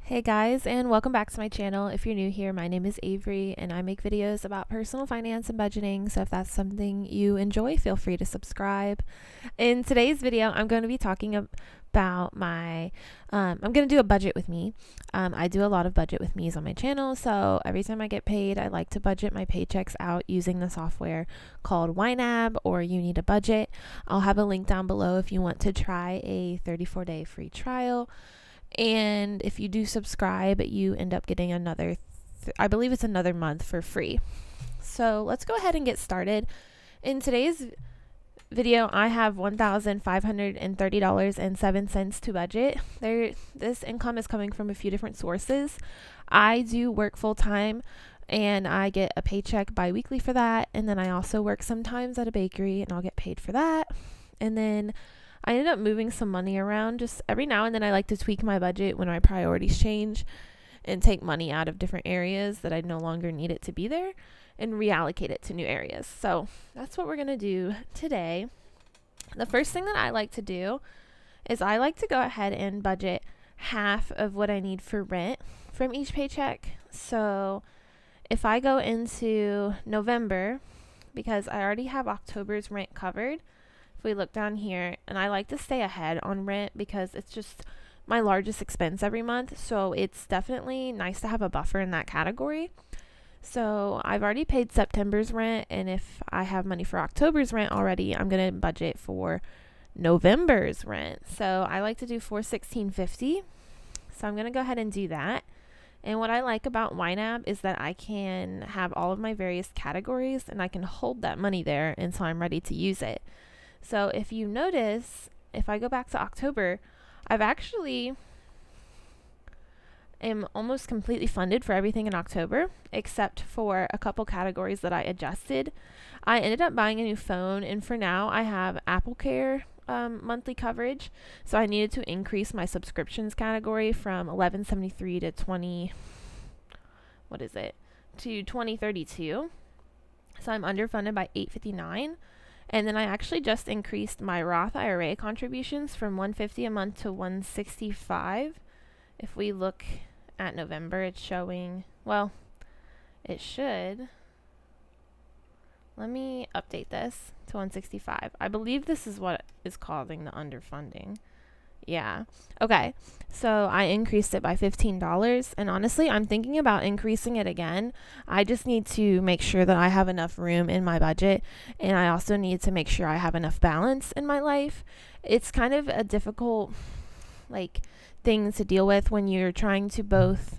Hey guys, and welcome back to my channel. If you're new here, my name is Avery and I make videos about personal finance and budgeting, so if that's something you enjoy, feel free to subscribe. In today's video, I'm going to be talking about I'm going to do a budget with me. I do a lot of budget with me's on my channel, so every time I get paid, I like to budget my paychecks out using the software called YNAB or You Need a Budget. I'll have a link down below if you want to try a 34-day free trial. And if you do subscribe, you end up getting I believe it's another month for free. So let's go ahead and get started. In today's video, I have $1,530.07 to budget. This income is coming from a few different sources. I do work full time and I get a paycheck bi-weekly for that. And then I also work sometimes at a bakery and I'll get paid for that. And then I ended up moving some money around. Just every now and then I like to tweak my budget when my priorities change and take money out of different areas that I no longer need it to be there and reallocate it to new areas. So that's what we're going to do today. The first thing that I like to do is I like to go ahead and budget half of what I need for rent from each paycheck. So if I go into November, because I already have October's rent covered, if we look down here, and I like to stay ahead on rent because it's just my largest expense every month, so it's definitely nice to have a buffer in that category. So I've already paid September's rent, and if I have money for October's rent already, I'm going to budget for November's rent. So I like to do $416.50. So I'm going to go ahead and do that. And what I like about YNAB is that I can have all of my various categories and I can hold that money there until I'm ready to use it. So if you notice, if I go back to October, I've actually am almost completely funded for everything in October, except for a couple categories that I adjusted. I ended up buying a new phone, and for now I have Apple Care monthly coverage. So I needed to increase my subscriptions category from $11.73 to $20.32. So I'm underfunded by $8.59. And then I actually just increased my Roth IRA contributions from $150 a month to $165. If we look at November, it's showing, well, it should. Let me update this to $165. I believe this is what is causing the underfunding. Yeah. Okay. So I increased it by $15. And honestly, I'm thinking about increasing it again. I just need to make sure that I have enough room in my budget. And I also need to make sure I have enough balance in my life. It's kind of a difficult, thing to deal with when you're trying to both,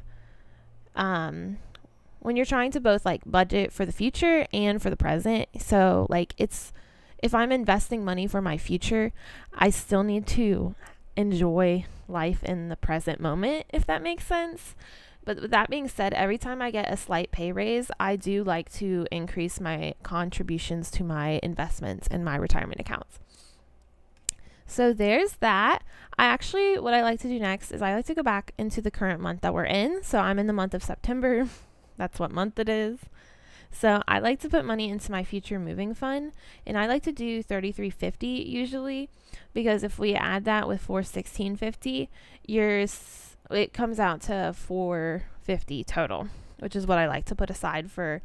budget for the future and for the present. So, if I'm investing money for my future, I still need to enjoy life in the present moment, if that makes sense. But with that being said, every time I get a slight pay raise, I do like to increase my contributions to my investments and my retirement accounts. So there's that. What I like to do next is I like to go back into the current month that we're in. So I'm in the month of September. That's what month it is. So I like to put money into my future moving fund, and I like to do $33.50 usually, because if we add that with $416.50, it comes out to $450 total, which is what I like to put aside for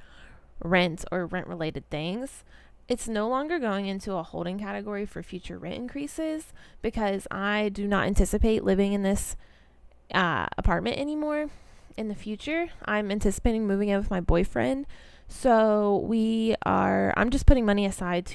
rent or rent related things. It's no longer going into a holding category for future rent increases because I do not anticipate living in this apartment anymore in the future. I'm anticipating moving in with my boyfriend. So I'm just putting money aside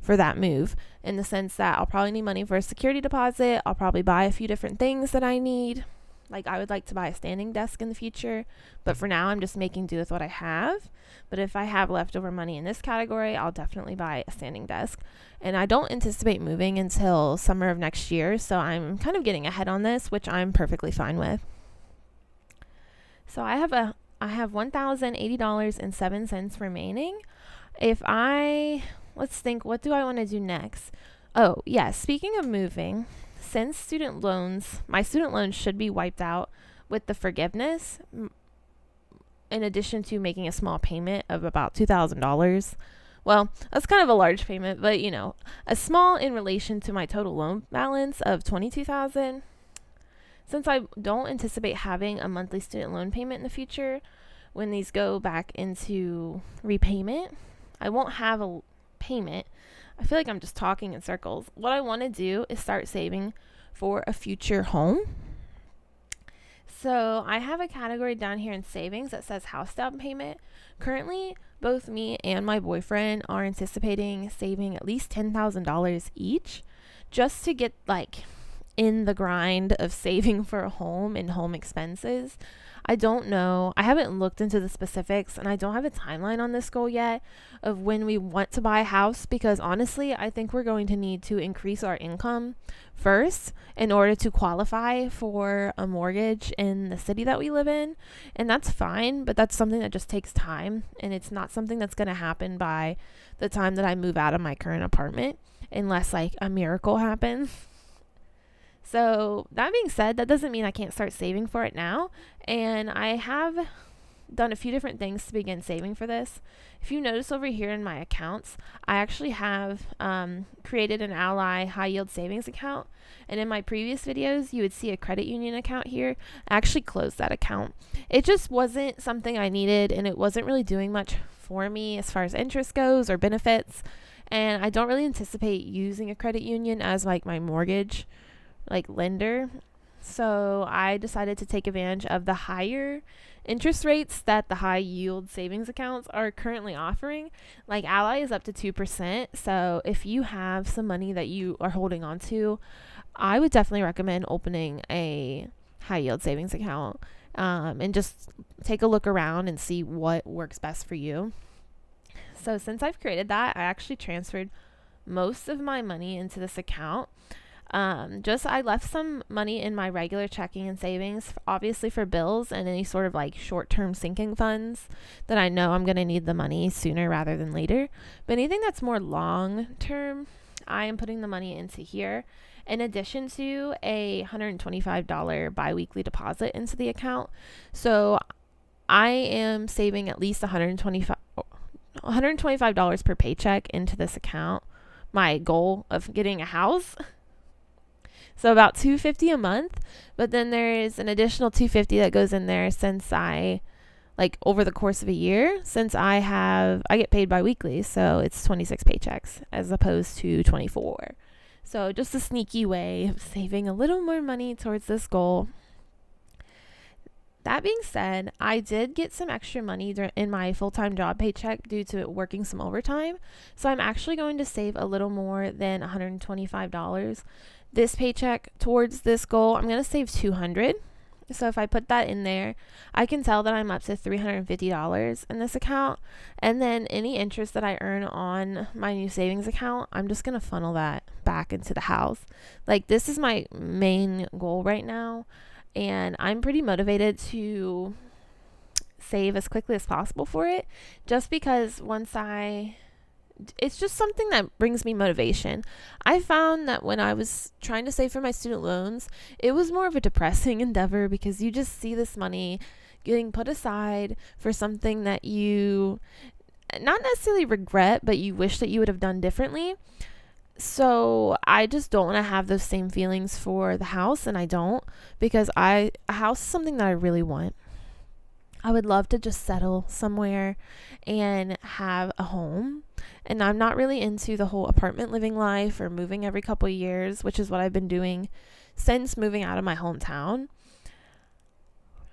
for that move, in the sense that I'll probably need money for a security deposit. I'll probably buy a few different things that I need. I would like to buy a standing desk in the future, but for now I'm just making do with what I have. But if I have leftover money in this category, I'll definitely buy a standing desk. And I don't anticipate moving until summer of next year, so I'm kind of getting ahead on this, which I'm perfectly fine with. So I have $1,080.07 remaining. Let's think, what do I want to do next? Oh, yeah, speaking of moving, since my student loans should be wiped out with the forgiveness, in addition to making a small payment of about $2,000. Well, that's kind of a large payment, but a small in relation to my total loan balance of $22,000. Since I don't anticipate having a monthly student loan payment in the future, when these go back into repayment, I won't have a payment. I feel like I'm just talking in circles. What I want to do is start saving for a future home. So I have a category down here in savings that says house down payment. Currently, both me and my boyfriend are anticipating saving at least $10,000 each just to get like in the grind of saving for a home and home expenses. I don't know. I haven't looked into the specifics, and I don't have a timeline on this goal yet of when we want to buy a house, because honestly, I think we're going to need to increase our income first in order to qualify for a mortgage in the city that we live in. And that's fine, but that's something that just takes time, and it's not something that's going to happen by the time that I move out of my current apartment, unless like a miracle happens. So that being said, that doesn't mean I can't start saving for it now. And I have done a few different things to begin saving for this. If you notice over here in my accounts, I actually have created an Ally high yield savings account. And in my previous videos, you would see a credit union account here. I actually closed that account. It just wasn't something I needed, and it wasn't really doing much for me as far as interest goes or benefits. And I don't really anticipate using a credit union as like my mortgage like lender. So I decided to take advantage of the higher interest rates that the high yield savings accounts are currently offering. Like Ally is up to 2%. So if you have some money that you are holding on to, I would definitely recommend opening a high yield savings account and just take a look around and see what works best for you. So since I've created that, I actually transferred most of my money into this account. I left some money in my regular checking and savings, obviously for bills and any sort of like short-term sinking funds that I know I'm going to need the money sooner rather than later. But anything that's more long-term, I am putting the money into here, in addition to a $125 biweekly deposit into the account. So I am saving at least $125 per paycheck into this account. My goal of getting a house. So about $250 a month, but then there is an additional $250 that goes in there since I, like over the course of a year, since I get paid biweekly, so it's 26 paychecks as opposed to 24. So just a sneaky way of saving a little more money towards this goal. That being said, I did get some extra money in my full-time job paycheck due to working some overtime, so I'm actually going to save a little more than $125 this paycheck towards this goal. I'm going to save $200. So if I put that in there, I can tell that I'm up to $350 in this account. And then any interest that I earn on my new savings account, I'm just going to funnel that back into the house. Like, this is my main goal right now. And I'm pretty motivated to save as quickly as possible for it, just because it's just something that brings me motivation. I found that when I was trying to save for my student loans, it was more of a depressing endeavor, because you just see this money getting put aside for something that you not necessarily regret, but you wish that you would have done differently. So I just don't want to have those same feelings for the house, and I don't, because a house is something that I really want. I would love to just settle somewhere and have a home. And I'm not really into the whole apartment living life or moving every couple of years, which is what I've been doing since moving out of my hometown.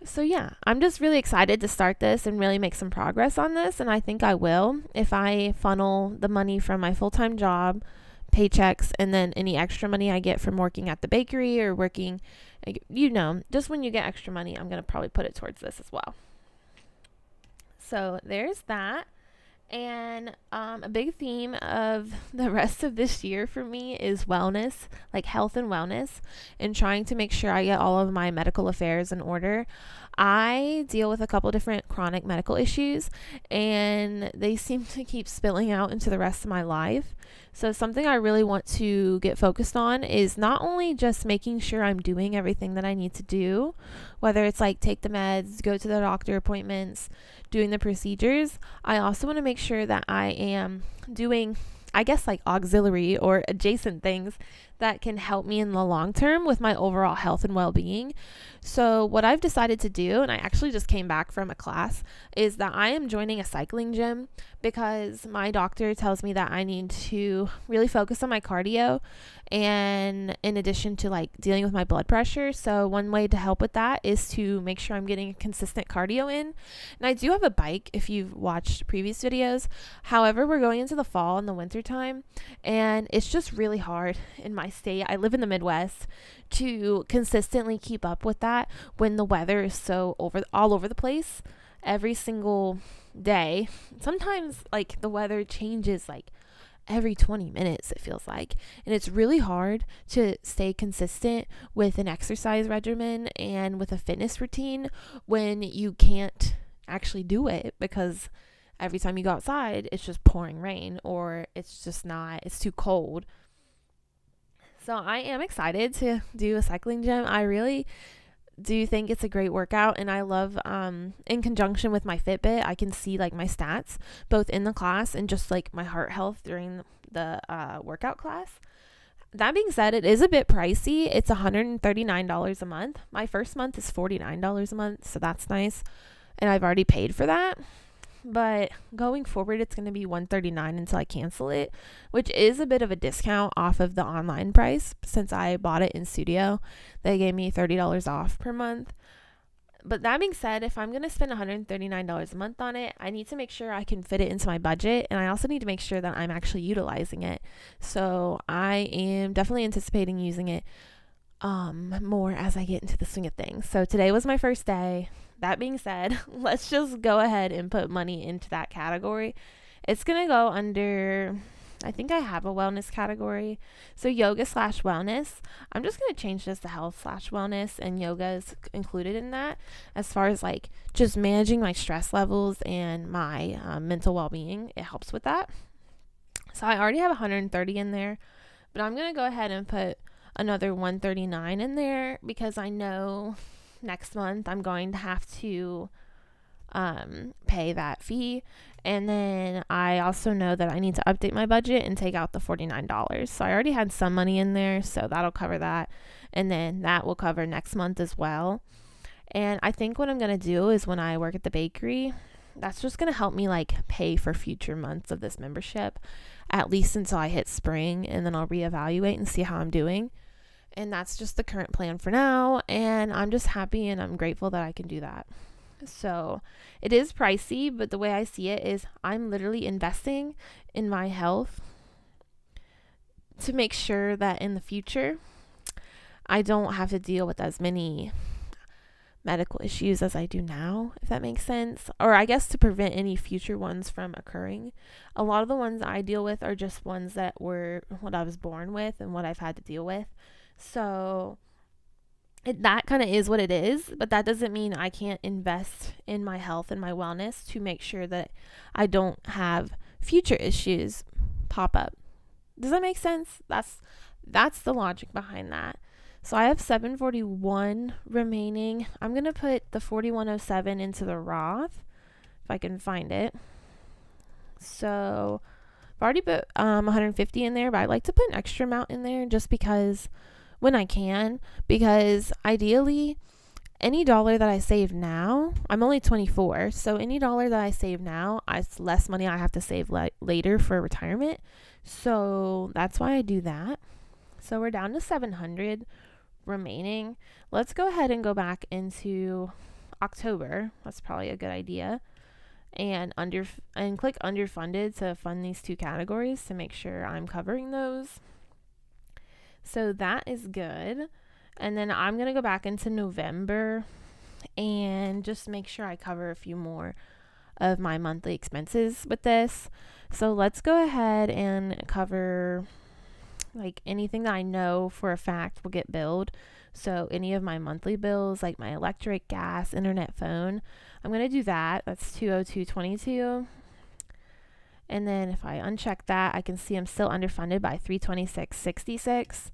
So yeah, I'm just really excited to start this and really make some progress on this. And I think I will if I funnel the money from my full-time job paychecks and then any extra money I get from working at the bakery or working, just when you get extra money, I'm going to probably put it towards this as well. So there's that. And a big theme of the rest of this year for me is wellness, like health and wellness, and trying to make sure I get all of my medical affairs in order. I deal with a couple different chronic medical issues, and they seem to keep spilling out into the rest of my life. So something I really want to get focused on is not only just making sure I'm doing everything that I need to do, whether it's like take the meds, go to the doctor appointments, doing the procedures. I also want to make sure that I am doing I guess like auxiliary or adjacent things that can help me in the long term with my overall health and well-being. So what I've decided to do, and I actually just came back from a class, is that I am joining a cycling gym because my doctor tells me that I need to really focus on my cardio, and in addition to like dealing with my blood pressure. So one way to help with that is to make sure I'm getting consistent cardio in. And I do have a bike if you've watched previous videos. However, we're going into the fall and the winter time, and it's just really hard in my state. I live in the Midwest to consistently keep up with that when the weather is so all over the place every single day. Sometimes like the weather changes like every 20 minutes, it feels like, and it's really hard to stay consistent with an exercise regimen and with a fitness routine when you can't actually do it because every time you go outside it's just pouring rain, or it's too cold. So I am excited to do a cycling gym. I really do think it's a great workout, and I love in conjunction with my Fitbit, I can see like my stats both in the class and just like my heart health during the workout class. That being said, it is a bit pricey. It's $139 a month. My first month is $49 a month, so that's nice, and I've already paid for that. But going forward, it's going to be $139 until I cancel it, which is a bit of a discount off of the online price. Since I bought it in studio, they gave me $30 off per month. But that being said, if I'm going to spend $139 a month on it, I need to make sure I can fit it into my budget, and I also need to make sure that I'm actually utilizing it. So I am definitely anticipating using it more as I get into the swing of things. So today was my first day. That being said, let's just go ahead and put money into that category. It's going to go under, I think I have a wellness category. So yoga/wellness. I'm just going to change this to health/wellness, and yoga is included in that as far as like just managing my stress levels and my mental well-being. It helps with that. So I already have 130 in there, but I'm going to go ahead and put another 139 in there because I know next month I'm going to have to pay that fee, and then I also know that I need to update my budget and take out the $49. So I already had some money in there, so that'll cover that, and then that will cover next month as well. And I think what I'm going to do is when I work at the bakery, that's just going to help me like pay for future months of this membership, at least until I hit spring, and then I'll reevaluate and see how I'm doing. And that's just the current plan for now. And I'm just happy and I'm grateful that I can do that. So it is pricey, but the way I see it is I'm literally investing in my health to make sure that in the future, I don't have to deal with as many medical issues as I do now, if that makes sense. Or I guess to prevent any future ones from occurring. A lot of the ones I deal with are just ones that were what I was born with and what I've had to deal with. So that kind of is what it is, but that doesn't mean I can't invest in my health and my wellness to make sure that I don't have future issues pop up. Does that make sense? That's the logic behind that. So I have 741 remaining. I'm going to put the 4107 into the Roth if I can find it. So I've already put 150 in there, but I like to put an extra amount in there just because when I can, because ideally any dollar that I save now, I'm only 24, so any dollar that I save now, it's less money I have to save later for retirement. So that's why I do that. So we're down to 700 remaining. Let's go ahead and go back into October. That's probably a good idea. And click underfunded to fund these two categories to make sure I'm covering those. So that is good. And then I'm going to go back into November and just make sure I cover a few more of my monthly expenses with this. So let's go ahead and cover like anything that I know for a fact will get billed. So any of my monthly bills, like my electric, gas, internet, phone, I'm going to do that. That's $202.22. And then if I uncheck that, I can see I'm still underfunded by $326.66.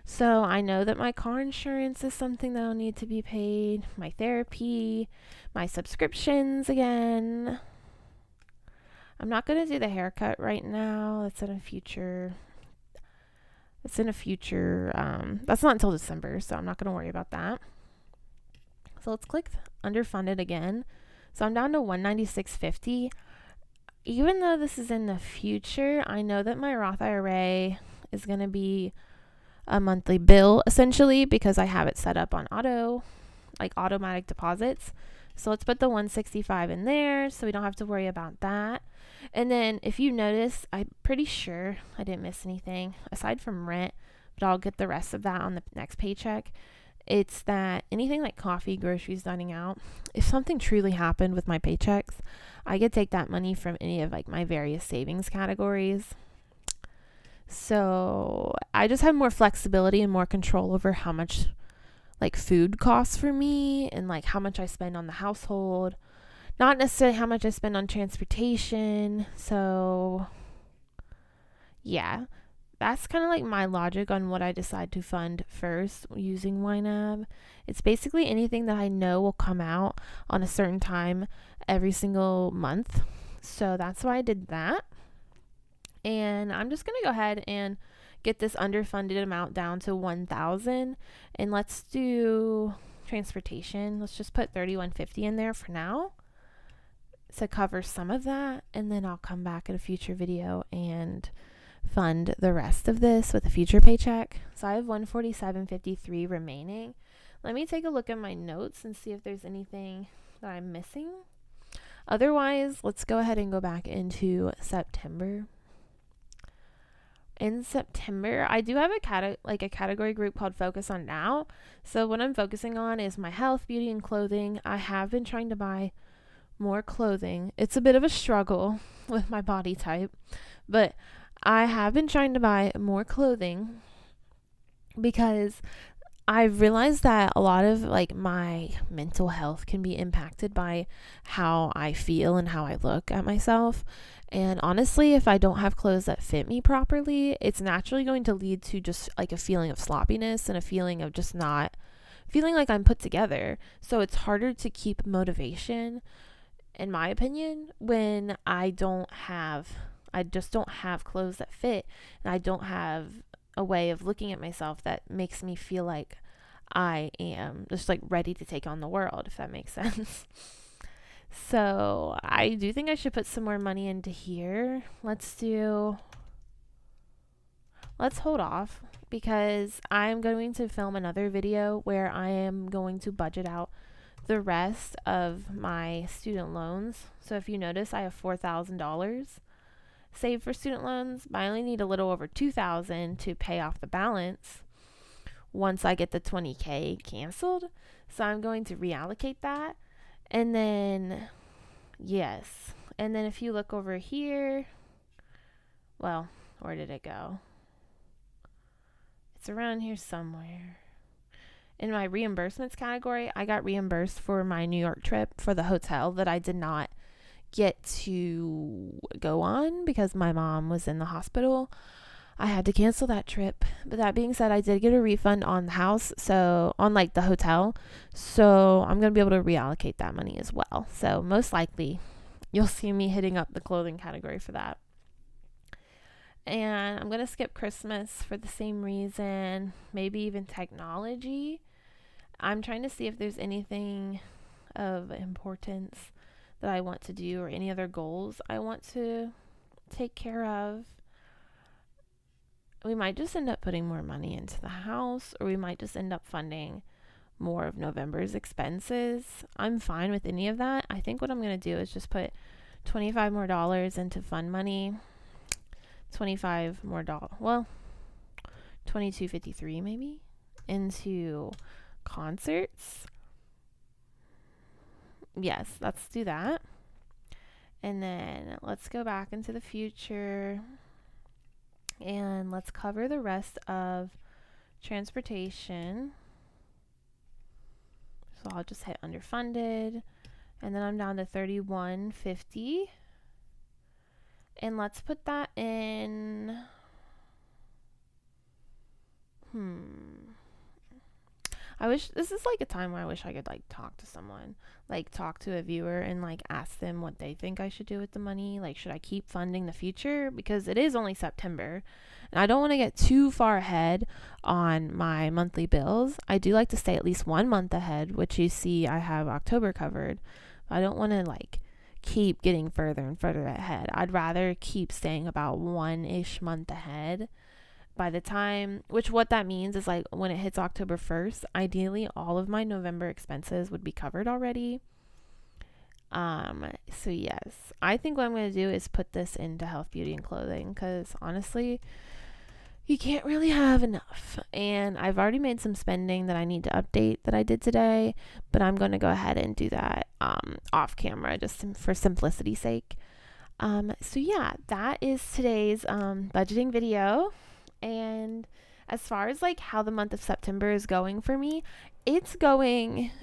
So I know that my car insurance is something that'll need to be paid, my therapy, my subscriptions again. I'm not going to do the haircut right now. That's in a future, that's not until December, so I'm not going to worry about that. So let's click underfunded again. So I'm down to 196.50. Even though this is in the future, I know that my Roth IRA is going to be a monthly bill essentially because I have it set up on automatic deposits. So let's put the 165 in there so we don't have to worry about that. And then if you notice, I'm pretty sure I didn't miss anything aside from rent, but I'll get the rest of that on the next paycheck. It's that anything like coffee, groceries, dining out, if something truly happened with my paychecks, I could take that money from any of like my various savings categories. So I just have more flexibility and more control over how much like food costs for me and like how much I spend on the household, not necessarily how much I spend on transportation. So yeah, that's kind of like my logic on what I decide to fund first using YNAB. It's basically anything that I know will come out on a certain time every single month. So that's why I did that. And I'm just going to go ahead and get this underfunded amount down to 1,000, and let's do transportation. Let's just put 3,150 in there for now to cover some of that, and then I'll come back in a future video and fund the rest of this with a future paycheck. So I have 147.53 remaining. Let me take a look at my notes and see if there's anything that I'm missing. Otherwise, let's go ahead and go back into September. In September, I do have a category group called Focus on Now. So what I'm focusing on is my health, beauty, and clothing. I have been trying to buy more clothing. It's a bit of a struggle with my body type, but I have been trying to buy more clothing because I've realized that a lot of like my mental health can be impacted by how I feel and how I look at myself. And honestly, if I don't have clothes that fit me properly, it's naturally going to lead to just like a feeling of sloppiness and a feeling of just not feeling like I'm put together. So it's harder to keep motivation, in my opinion, when I just don't have clothes that fit, and I don't have a way of looking at myself that makes me feel like I am just like ready to take on the world, if that makes sense. So I do think I should put some more money into here. Let's hold off because I'm going to film another video where I am going to budget out the rest of my student loans. So if you notice, I have $4,000 saved for student loans, but I only need a little over $2,000 to pay off the balance once I get the $20,000 canceled. So I'm going to reallocate that. And then, yes. And then if you look over here, well, where did it go? It's around here somewhere. In my reimbursements category, I got reimbursed for my New York trip for the hotel that I did not get to go on because my mom was in the hospital. I had to cancel that trip. But that being said, I did get a refund on the house, so on like the hotel. So I'm going to be able to reallocate that money as well. So most likely you'll see me hitting up the clothing category for that. And I'm going to skip Christmas for the same reason, maybe even technology. I'm trying to see if there's anything of importance that I want to do or any other goals I want to take care of. We might just end up putting more money into the house, or we might just end up funding more of November's expenses. I'm fine with any of that. I think what I'm going to do is just put $25 more into fund money, $25 more, well, $22.53 maybe, into concerts. Yes, let's do that. And then let's go back into the future and let's cover the rest of transportation. So I'll just hit underfunded, and then I'm down to 3,150. And let's put that in. I wish this is like a time where I wish I could like talk to someone, like talk to a viewer and like ask them what they think I should do with the money. Like, should I keep funding the future? Because it is only September and I don't want to get too far ahead on my monthly bills. I do like to stay at least 1 month ahead, which you see I have October covered. I don't want to like keep getting further and further ahead. I'd rather keep staying about 1-ish month ahead. By the time, which what that means is like when it hits October 1st, ideally all of my November expenses would be covered already. So yes, I think what I'm going to do is put this into health, beauty, and clothing because honestly, you can't really have enough. And I've already made some spending that I need to update that I did today, but I'm going to go ahead and do that off camera just for simplicity's sake. So yeah, that is today's budgeting video. And as far as like how the month of September is going for me, it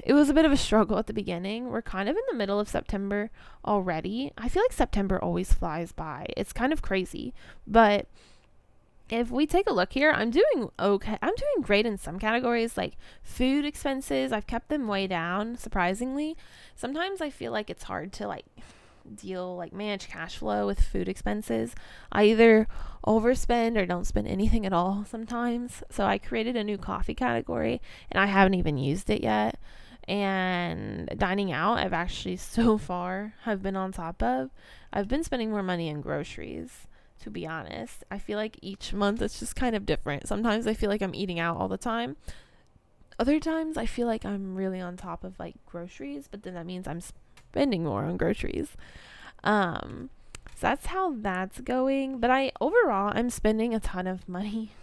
was a bit of a struggle at the beginning. We're kind of in the middle of September already. I feel like September always flies by. It's kind of crazy. But if we take a look here, I'm doing okay. I'm doing great in some categories, like food expenses. I've kept them way down, surprisingly. Sometimes I feel like it's hard to like manage cash flow with food expenses. I either overspend or don't spend anything at all sometimes. So I created a new coffee category and I haven't even used it yet. And dining out, I've actually so far have been on top of. I've been spending more money in groceries, to be honest. I feel like each month it's just kind of different. Sometimes I feel like I'm eating out all the time. Other times I feel like I'm really on top of like groceries, but then that means I'm spending more on groceries. So that's how that's going. But I'm spending a ton of money.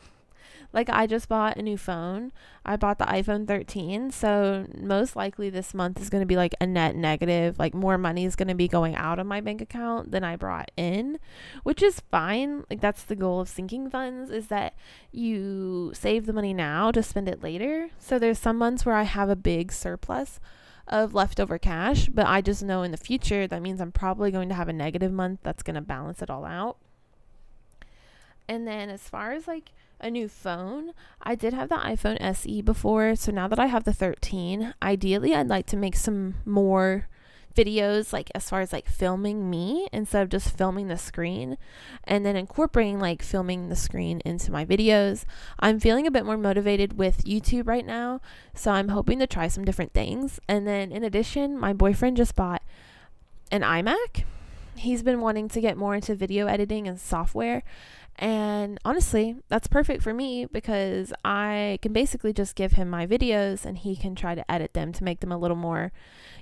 Like I just bought a new phone. I bought the iPhone 13. So most likely this month is going to be like a net negative. Like more money is going to be going out of my bank account than I brought in, which is fine. Like that's the goal of sinking funds, is that you save the money now to spend it later. So there's some months where I have a big surplus of leftover cash, but I just know in the future that means I'm probably going to have a negative month that's going to balance it all out. And then as far as like a new phone, I did have the iPhone SE before, so now that I have the 13, ideally I'd like to make some more videos, like as far as like filming me instead of just filming the screen, and then incorporating like filming the screen into my videos. I'm feeling a bit more motivated with YouTube right now, so I'm hoping to try some different things. And then in addition, my boyfriend just bought an iMac. He's been wanting to get more into video editing and software, and honestly, that's perfect for me because I can basically just give him my videos and he can try to edit them to make them a little more,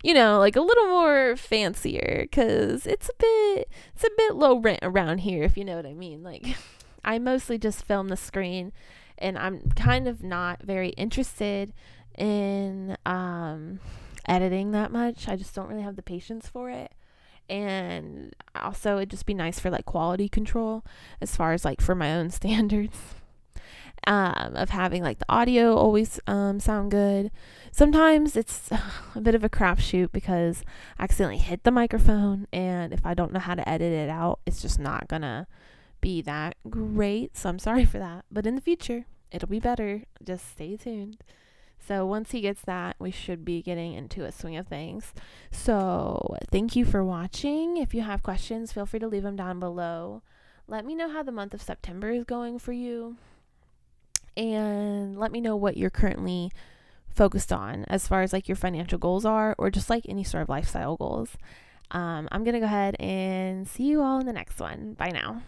like a little more fancier, because it's a bit low rent around here, if you know what I mean. Like I mostly just film the screen and I'm kind of not very interested in editing that much. I just don't really have the patience for it. And also it'd just be nice for like quality control as far as like for my own standards, of having like the audio always sound good. Sometimes it's a bit of a crapshoot because I accidentally hit the microphone, and if I don't know how to edit it out, it's just not gonna be that great. So I'm sorry for that, but in the future it'll be better. Just stay tuned. So once he gets that, we should be getting into a swing of things. So thank you for watching. If you have questions, feel free to leave them down below. Let me know how the month of September is going for you. And let me know what you're currently focused on as far as like your financial goals are, or just like any sort of lifestyle goals. I'm going to go ahead and see you all in the next one. Bye now.